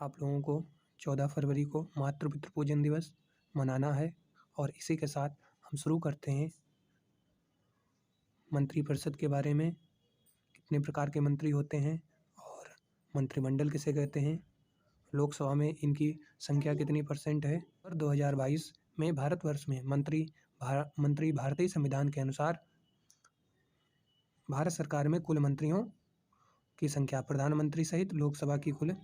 आप लोगों को 14 फरवरी को मातृ पितृ पूजन दिवस मनाना है और इसी के साथ हम शुरू करते हैं मंत्रिपरिषद के बारे में। कितने प्रकार के मंत्री होते हैं और मंत्रिमंडल किसे कहते हैं, लोकसभा में इनकी संख्या कितनी % है और 2022 में भारतवर्ष में मंत्री भारतीय संविधान के अनुसार भारत सरकार में कुल मंत्रियों की संख्या प्रधानमंत्री सहित लोकसभा की कुल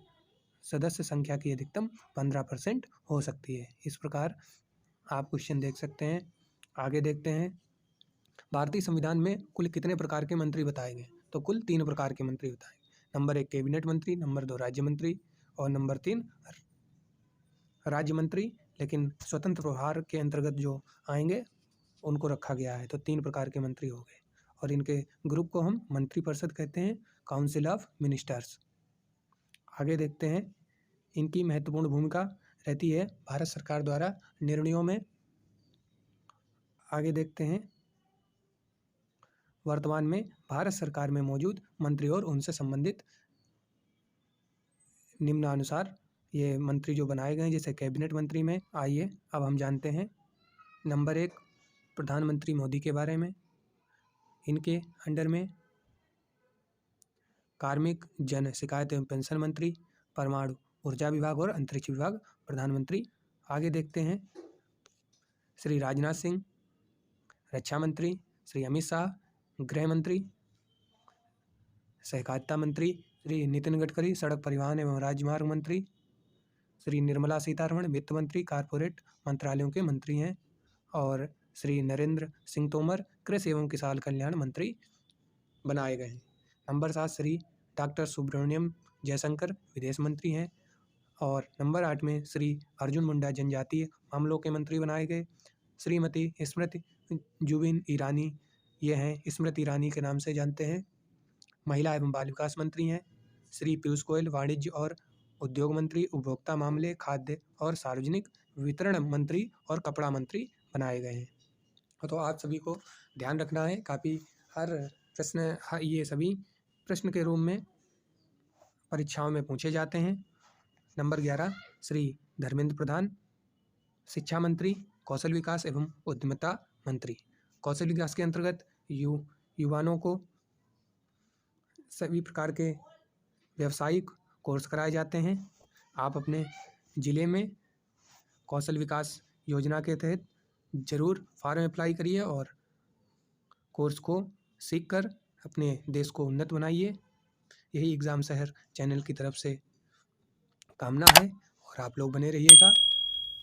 सदस्य संख्या की अधिकतम 15% हो सकती है। इस प्रकार आप क्वेश्चन देख सकते हैं। आगे देखते हैं, भारतीय संविधान में कुल कितने प्रकार के मंत्री बताए गए, तो कुल 3 प्रकार के मंत्री बताए। नंबर 1 कैबिनेट मंत्री, नंबर 2 राज्य मंत्री और नंबर 3 राज्य मंत्री, लेकिन स्वतंत्र प्रभार के अंतर्गत जो आएंगे उनको रखा गया है। तो 3 प्रकार के मंत्री हो गए और इनके ग्रुप को हम मंत्रिपरिषद कहते हैं, काउंसिल ऑफ मिनिस्टर्स। आगे देखते हैं, इनकी महत्वपूर्ण भूमिका रहती है भारत सरकार द्वारा निर्णयों में। आगे देखते हैं, वर्तमान में भारत सरकार में मौजूद मंत्री और उनसे संबंधित निम्नानुसार ये मंत्री जो बनाए गए हैं, जैसे कैबिनेट मंत्री में आइए अब हम जानते हैं। नंबर 1 प्रधानमंत्री मोदी के बारे में। इनके अंडर में कार्मिक, जन शिकायत एवं पेंशन मंत्री, परमाणु ऊर्जा विभाग और अंतरिक्ष विभाग प्रधानमंत्री। आगे देखते हैं, श्री राजनाथ सिंह रक्षा मंत्री, श्री अमित शाह गृह मंत्री, सहकारिता मंत्री श्री नितिन गडकरी सड़क परिवहन एवं राजमार्ग मंत्री, श्री निर्मला सीतारमण वित्त मंत्री कॉर्पोरेट मंत्रालयों के मंत्री हैं और श्री नरेंद्र सिंह तोमर कृषि एवं किसान कल्याण मंत्री बनाए गए हैं। नंबर 7 श्री डॉक्टर सुब्रमण्यम जयशंकर विदेश मंत्री हैं और नंबर 8 में श्री अर्जुन मुंडा जनजातीय मामलों के मंत्री बनाए गए। श्रीमती स्मृति जुबिन ईरानी, ये हैं स्मृति ईरानी के नाम से जानते हैं, महिला एवं बाल विकास मंत्री हैं। श्री पीयूष गोयल वाणिज्य और उद्योग मंत्री, उपभोक्ता मामले, खाद्य और सार्वजनिक वितरण मंत्री और कपड़ा मंत्री बनाए गए हैं। तो आप सभी को ध्यान रखना है, काफ़ी ये सभी प्रश्न के रूप में परीक्षाओं में पूछे जाते हैं। नंबर 11 श्री धर्मेंद्र प्रधान शिक्षा मंत्री, कौशल विकास एवं उद्यमिता मंत्री। कौशल विकास के अंतर्गत युवाओं को सभी प्रकार के व्यावसायिक कोर्स कराए जाते हैं। आप अपने ज़िले में कौशल विकास योजना के तहत ज़रूर फॉर्म अप्लाई करिए और कोर्स को सीखकर अपने देश को उन्नत बनाइए। यही एग्ज़ाम शहर चैनल की तरफ से कामना है और आप लोग बने रहिएगा।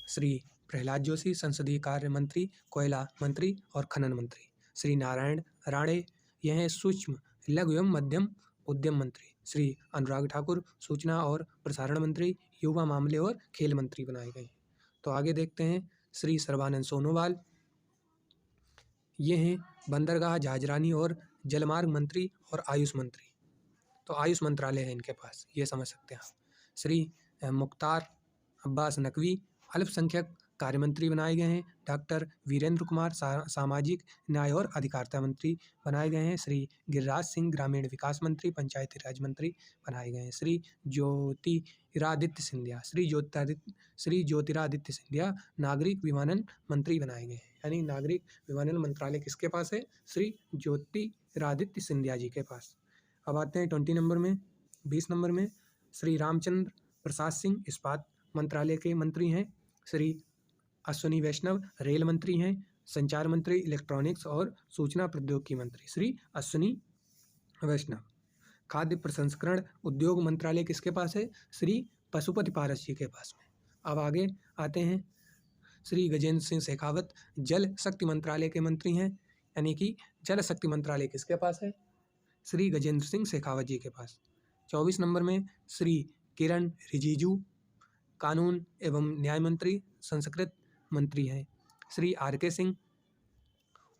श्री प्रहलाद जोशी संसदीय कार्य मंत्री, कोयला मंत्री और खनन मंत्री। श्री नारायण राणे, यह हैं सूक्ष्म लघु एवं मध्यम उद्यम मंत्री। श्री अनुराग ठाकुर सूचना और प्रसारण मंत्री, युवा मामले और खेल मंत्री बनाए गए। तो आगे देखते हैं, श्री सर्बानंद सोनोवाल, ये हैं बंदरगाह, जहाजरानी और जलमार्ग मंत्री और आयुष मंत्री। तो आयुष मंत्रालय है इनके पास, ये समझ सकते हैं आप। श्री मुख्तार अब्बास नकवी अल्पसंख्यक कार्य मंत्री बनाए गए हैं। डॉक्टर वीरेंद्र कुमार सामाजिक न्याय और अधिकारिता मंत्री बनाए गए हैं। श्री गिरिराज सिंह ग्रामीण विकास मंत्री, पंचायती राज मंत्री बनाए गए हैं। श्री ज्योतिरादित्य सिंधिया नागरिक विमानन मंत्री बनाए गए हैं। यानी नागरिक विमानन मंत्रालय किसके पास है, श्री ज्योतिरादित्य सिंधिया जी के पास। अब आते हैं 20 नंबर में श्री रामचंद्र प्रसाद सिंह इस्पात मंत्रालय के मंत्री हैं। श्री अश्विनी वैष्णव रेल मंत्री हैं। संचार मंत्री, इलेक्ट्रॉनिक्स और सूचना प्रौद्योगिकी मंत्री श्री अश्विनी वैष्णव। खाद्य प्रसंस्करण उद्योग मंत्रालय किसके पास है, श्री पशुपति पारस जी के पास में। अब आगे आते हैं, श्री गजेंद्र सिंह शेखावत जल शक्ति मंत्रालय के मंत्री हैं। यानी कि जल शक्ति मंत्रालय किसके पास है, श्री गजेंद्र सिंह शेखावत जी के पास। 24 नंबर में श्री किरण रिजिजू कानून एवं न्याय मंत्री, संस्कृत मंत्री हैं। श्री RK सिंह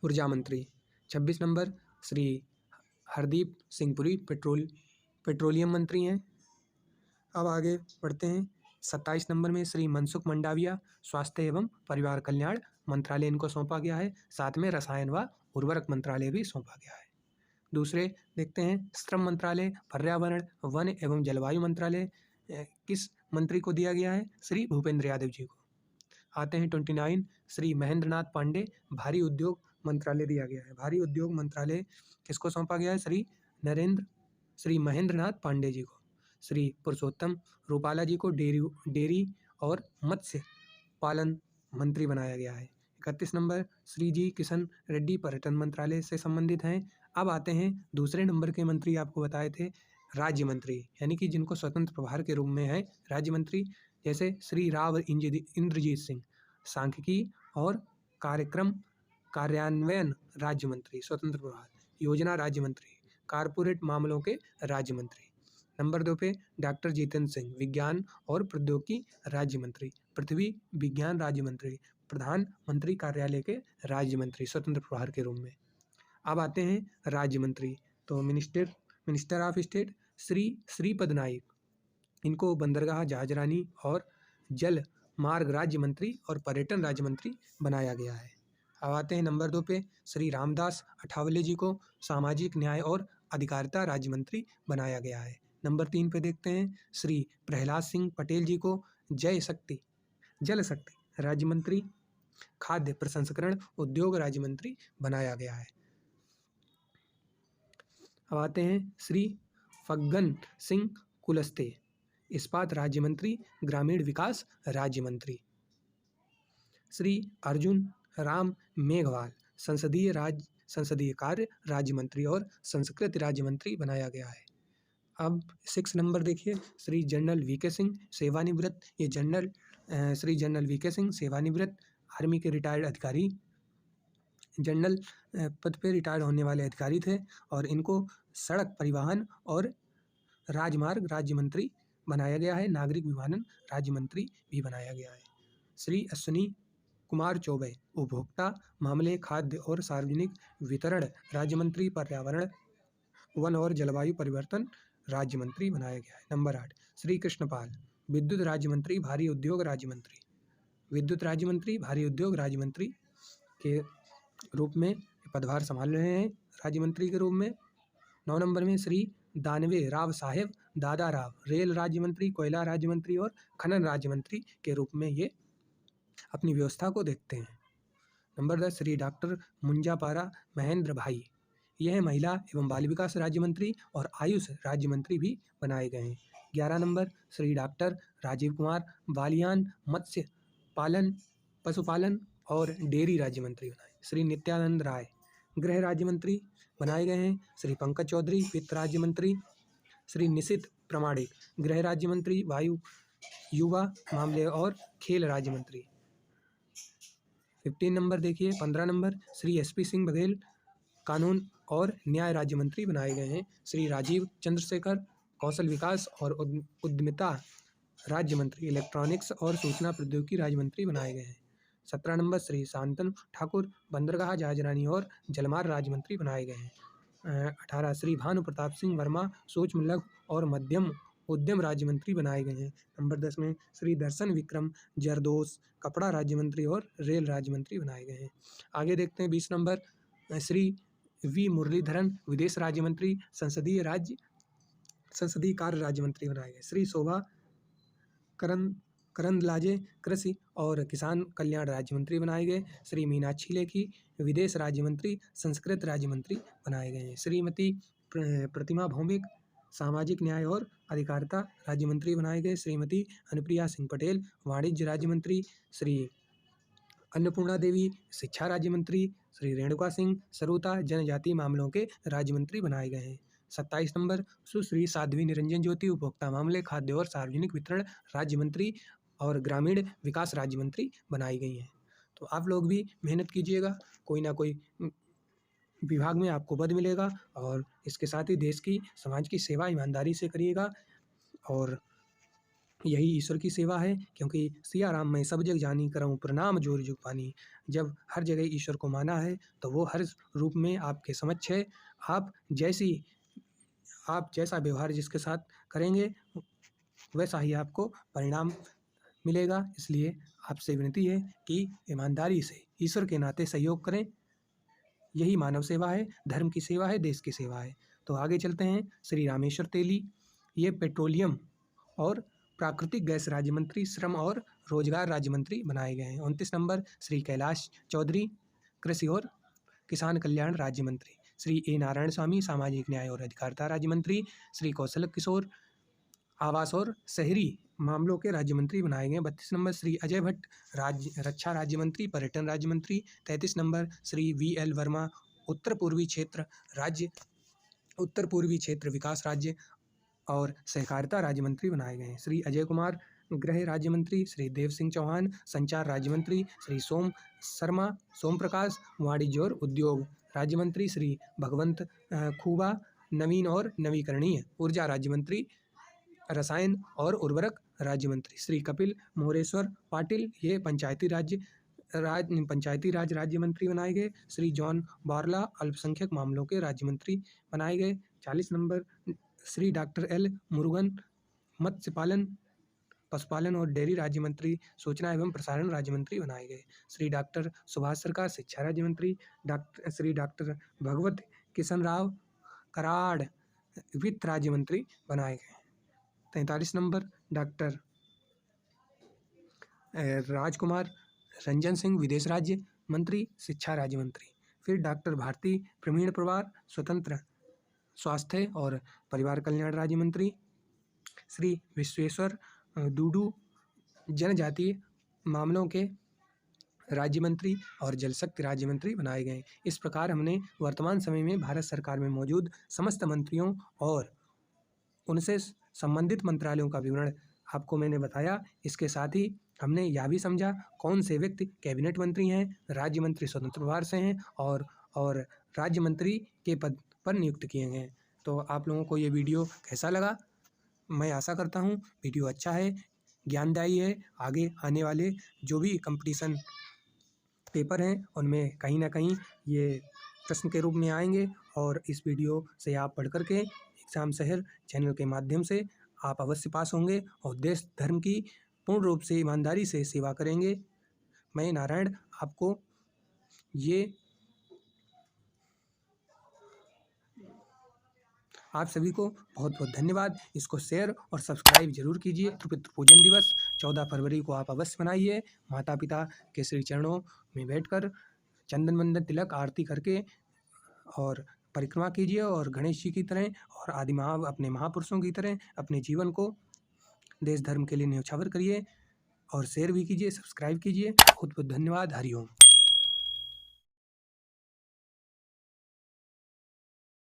ऊर्जा मंत्री। 26 नंबर श्री हरदीप सिंह पुरी पेट्रोलियम मंत्री हैं। अब आगे बढ़ते हैं, 27 नंबर में श्री मनसुख मंडाविया स्वास्थ्य एवं परिवार कल्याण मंत्रालय इनको सौंपा गया है। साथ में रसायन व उर्वरक मंत्रालय भी सौंपा गया है। दूसरे देखते हैं, श्रम मंत्रालय, पर्यावरण वन एवं जलवायु मंत्रालय किस मंत्री को दिया गया है? श्री भूपेंद्र यादव जी को। आते हैं 29, श्री महेंद्र नाथ पांडे, भारी उद्योग मंत्रालय दिया गया है। भारी उद्योग मंत्रालय किसको सौंपा गया है? श्री महेंद्र नाथ पांडे जी को। श्री पुरुषोत्तम रूपाला जी को डेयरी और मत्स्य पालन मंत्री बनाया गया है। 31 नंबर, श्री जी किशन रेड्डी पर्यटन मंत्रालय से संबंधित हैं। अब आते हैं दूसरे नंबर के मंत्री, आपको बताए थे राज्य मंत्री, यानी कि जिनको स्वतंत्र प्रभार के रूप में है राज्य मंत्री, जैसे श्री राव इंद्रजीत सिंह, सांख्यिकी और कार्यक्रम कार्यान्वयन राज्य मंत्री, स्वतंत्र प्रभार। योजना राज्य मंत्री, कारपोरेट मामलों के राज्य मंत्री। नंबर 2 पे डॉक्टर जितेंद्र सिंह, विज्ञान और प्रौद्योगिकी राज्य मंत्री, पृथ्वी विज्ञान राज्य मंत्री, प्रधानमंत्री कार्यालय के राज्य मंत्री, स्वतंत्र प्रभार के रूप में। अब आते हैं राज्य मंत्री, तो minister of state Shripad Naik, इनको बंदरगाह, जहाजरानी और जल मार्ग राज्य मंत्री और पर्यटन राज्य मंत्री बनाया गया है। अब आते हैं नंबर 2 पे श्री रामदास अठावले जी को सामाजिक न्याय और अधिकारिता राज्य मंत्री बनाया गया है। नंबर 3 पे देखते हैं श्री प्रहलाद सिंह पटेल जी को जल शक्ति राज्य मंत्री, खाद्य प्रसंस्करण उद्योग राज्य मंत्री बनाया गया है। अब आते हैं श्री फग्गन सिंह कुलस्ते, इस्पात राज्य मंत्री, ग्रामीण विकास राज्य मंत्री। श्री अर्जुन राम मेघवाल, संसदीय कार्य राज्य मंत्री और संस्कृति राज्य मंत्री बनाया गया है। अब 6 नंबर देखिए, श्री जनरल वीके सिंह सेवानिवृत्त, ये श्री जनरल वीके सिंह सेवानिवृत्त आर्मी के रिटायर्ड अधिकारी, जनरल पद पे रिटायर्ड होने वाले अधिकारी थे और इनको सड़क परिवहन और राजमार्ग राज्य मंत्री बनाया गया है। नागरिक विमानन राज्य मंत्री भी बनाया गया है। श्री अश्विनी कुमार चौबे, उपभोक्ता मामले, खाद्य और सार्वजनिक वितरण राज्य मंत्री, पर्यावरण वन और जलवायु परिवर्तन राज्य मंत्री बनाया गया है। नंबर 8, श्री कृष्णपाल, विद्युत राज्य मंत्री, भारी उद्योग राज्य मंत्री, विद्युत राज्य मंत्री, भारी उद्योग राज्य मंत्री के रूप में पदभार संभाल रहे हैं राज्य मंत्री के रूप में। 9 नंबर में श्री दानवे राव साहेब दादा राव, रेल राज्य मंत्री, कोयला राज्य मंत्री और खनन राज्य मंत्री के रूप में ये अपनी व्यवस्था को देखते हैं। नंबर 10, श्री डॉक्टर मुंजापारा महेंद्र भाई, यह महिला एवं बाल विकास राज्य मंत्री और आयुष राज्य मंत्री भी बनाए गए हैं। 11 नंबर, श्री डॉक्टर राजीव कुमार बालियान, मत्स्य पालन, पशुपालन और डेयरी राज्य मंत्री बनाए। श्री नित्यानंद राय, गृह राज्य मंत्री बनाए गए हैं। श्री पंकज चौधरी, वित्त राज्य मंत्री। श्री निशित प्रमाणिक, गृह राज्य मंत्री, वायु युवा मामले और खेल राज्य मंत्री। 15 नंबर देखिए, 15 नंबर, श्री SP सिंह बघेल, कानून और न्याय राज्य मंत्री बनाए गए हैं। श्री राजीव चंद्रशेखर, कौशल विकास और उद्यमिता राज्य मंत्री, इलेक्ट्रॉनिक्स और सूचना प्रौद्योगिकी राज्य मंत्री बनाए गए हैं। 17 नंबर, श्री शांतनु ठाकुर, बंदरगाह, जहाजरानी और जलमार्ग राज्य मंत्री बनाए गए हैं। 18, श्री भानु प्रताप सिंह वर्मा, सूक्ष्म लघु और मध्यम उद्यम राज्य मंत्री बनाए गए हैं। नंबर 10 में श्री दर्शन विक्रम जरदोस, कपड़ा राज्य मंत्री और रेल राज्य मंत्री बनाए गए हैं। आगे देखते हैं 20 नंबर, श्री V मुरलीधरन, विदेश राज्य मंत्री, संसदीय कार्य राज्य मंत्री बनाए गए। श्री शोभा करंदलाजे, कृषि और किसान कल्याण राज्य मंत्री बनाए गए। श्री मीनाक्षी लेखी, विदेश राज्य मंत्री, संस्कृत राज्य मंत्री बनाए गए हैं। श्रीमती प्रतिमा भौमिक, सामाजिक न्याय और अधिकारिता राज्य मंत्री बनाए गए। श्रीमती अनुप्रिया सिंह पटेल, वाणिज्य राज्य मंत्री। श्री अन्नपूर्णा देवी, शिक्षा राज्य मंत्री। श्री रेणुका सिंह सरुता, जनजातीय मामलों के राज्य मंत्री बनाए गए हैं। 27 नंबर, सुश्री साध्वी निरंजन ज्योति, उपभोक्ता मामले, खाद्य और सार्वजनिक वितरण राज्य मंत्री और ग्रामीण विकास राज्य मंत्री बनाई गई हैं। तो आप लोग भी मेहनत कीजिएगा, कोई ना कोई विभाग में आपको पद मिलेगा और इसके साथ ही देश की, समाज की सेवा ईमानदारी से करिएगा और यही ईश्वर की सेवा है, क्योंकि सिया राम मैं सब जग जानी, करऊँ प्रणाम जोर जुग पानी। जब हर जगह ईश्वर को माना है तो वो हर रूप में आपके समक्ष है। आप जैसा व्यवहार जिसके साथ करेंगे वैसा ही आपको परिणाम मिलेगा। इसलिए आपसे विनती है कि ईमानदारी से ईश्वर के नाते सहयोग करें। यही मानव सेवा है, धर्म की सेवा है, देश की सेवा है। तो आगे चलते हैं। श्री रामेश्वर तेली, ये पेट्रोलियम और प्राकृतिक गैस राज्य मंत्री, श्रम और रोजगार राज्य मंत्री बनाए गए हैं। 29 नंबर श्री कैलाश चौधरी, कृषि और किसान कल्याण राज्य मंत्री। श्री ए नारायण स्वामी, सामाजिक न्याय और अधिकारिता राज्य मंत्री। श्री कौशल किशोर, आवास और शहरी मामलों के राज्य मंत्री बनाए गए। 32 नंबर श्री अजय भट्ट, राज्य रक्षा राज्य मंत्री, पर्यटन राज्य मंत्री। 33 नंबर श्री VL वर्मा, उत्तर पूर्वी क्षेत्र विकास राज्य और सहकारिता राज्य मंत्री बनाए गए हैं। श्री अजय कुमार, गृह राज्य मंत्री। श्री देव सिंह चौहान, संचार राज्य मंत्री। श्री सोम प्रकाश, वाणिज्य और उद्योग राज्य मंत्री। श्री भगवंत खूबा, नवीन और नवीकरणीय ऊर्जा राज्य मंत्री, रसायन और उर्वरक राज्य मंत्री। श्री कपिल मोरेश्वर पाटिल, ये पंचायती राज राज्य मंत्री बनाए गए। श्री जॉन बारला, अल्पसंख्यक मामलों के राज्य मंत्री बनाए गए। 40 number Shri doctor L Murugan, मत्स्य पालन, पशुपालन और डेयरी राज्य मंत्री, सूचना एवं प्रसारण राज्य मंत्री बनाए गए। श्री डॉक्टर सुभाष सरकार, शिक्षा राज्य मंत्री। श्री डॉक्टर भगवत किशन राव कराड़, वित्त राज्य मंत्री बनाए गए। 43 नंबर डॉक्टर राजकुमार रंजन सिंह, विदेश राज्य मंत्री, शिक्षा राज्य मंत्री। फिर डॉक्टर भारती प्रवीण पवार, स्वतंत्र स्वास्थ्य और परिवार कल्याण राज्य मंत्री। श्री विश्वेश्वर डूडू, जनजातीय मामलों के राज्य मंत्री और जल शक्ति राज्य मंत्री बनाए गए। इस प्रकार हमने वर्तमान समय में भारत सरकार में मौजूद समस्त मंत्रियों और उनसे संबंधित मंत्रालयों का विवरण आपको मैंने बताया। इसके साथ ही हमने यह भी समझा कौन से व्यक्ति कैबिनेट मंत्री हैं, राज्य मंत्री स्वतंत्र प्रभार से हैं और राज्य मंत्री के पद पर नियुक्त किए गए हैं। तो आप लोगों को ये वीडियो कैसा लगा? मैं आशा करता हूँ वीडियो अच्छा है, ज्ञानदायी है। आगे आने वाले जो भी कंपटीशन पेपर हैं उनमें कहीं ना कहीं ये प्रश्न के रूप में आएंगे और इस वीडियो से आप पढ़ करके एग्जाम शहर चैनल के माध्यम से आप अवश्य पास होंगे और देश धर्म की पूर्ण रूप से ईमानदारी से सेवा करेंगे। मैं नारायण आपको आप सभी को बहुत बहुत धन्यवाद। इसको शेयर और सब्सक्राइब जरूर कीजिए। पितृपूजन दिवस 14 फरवरी को आप अवश्य मनाइए। माता पिता के श्री चरणों में बैठकर चंदन वंदन तिलक आरती करके और परिक्रमा कीजिए और गणेश जी की तरह और अपने महापुरुषों की तरह अपने जीवन को देश धर्म के लिए न्यौछावर करिए और शेयर भी कीजिए, सब्सक्राइब कीजिए। बहुत बहुत धन्यवाद। हरि ओम।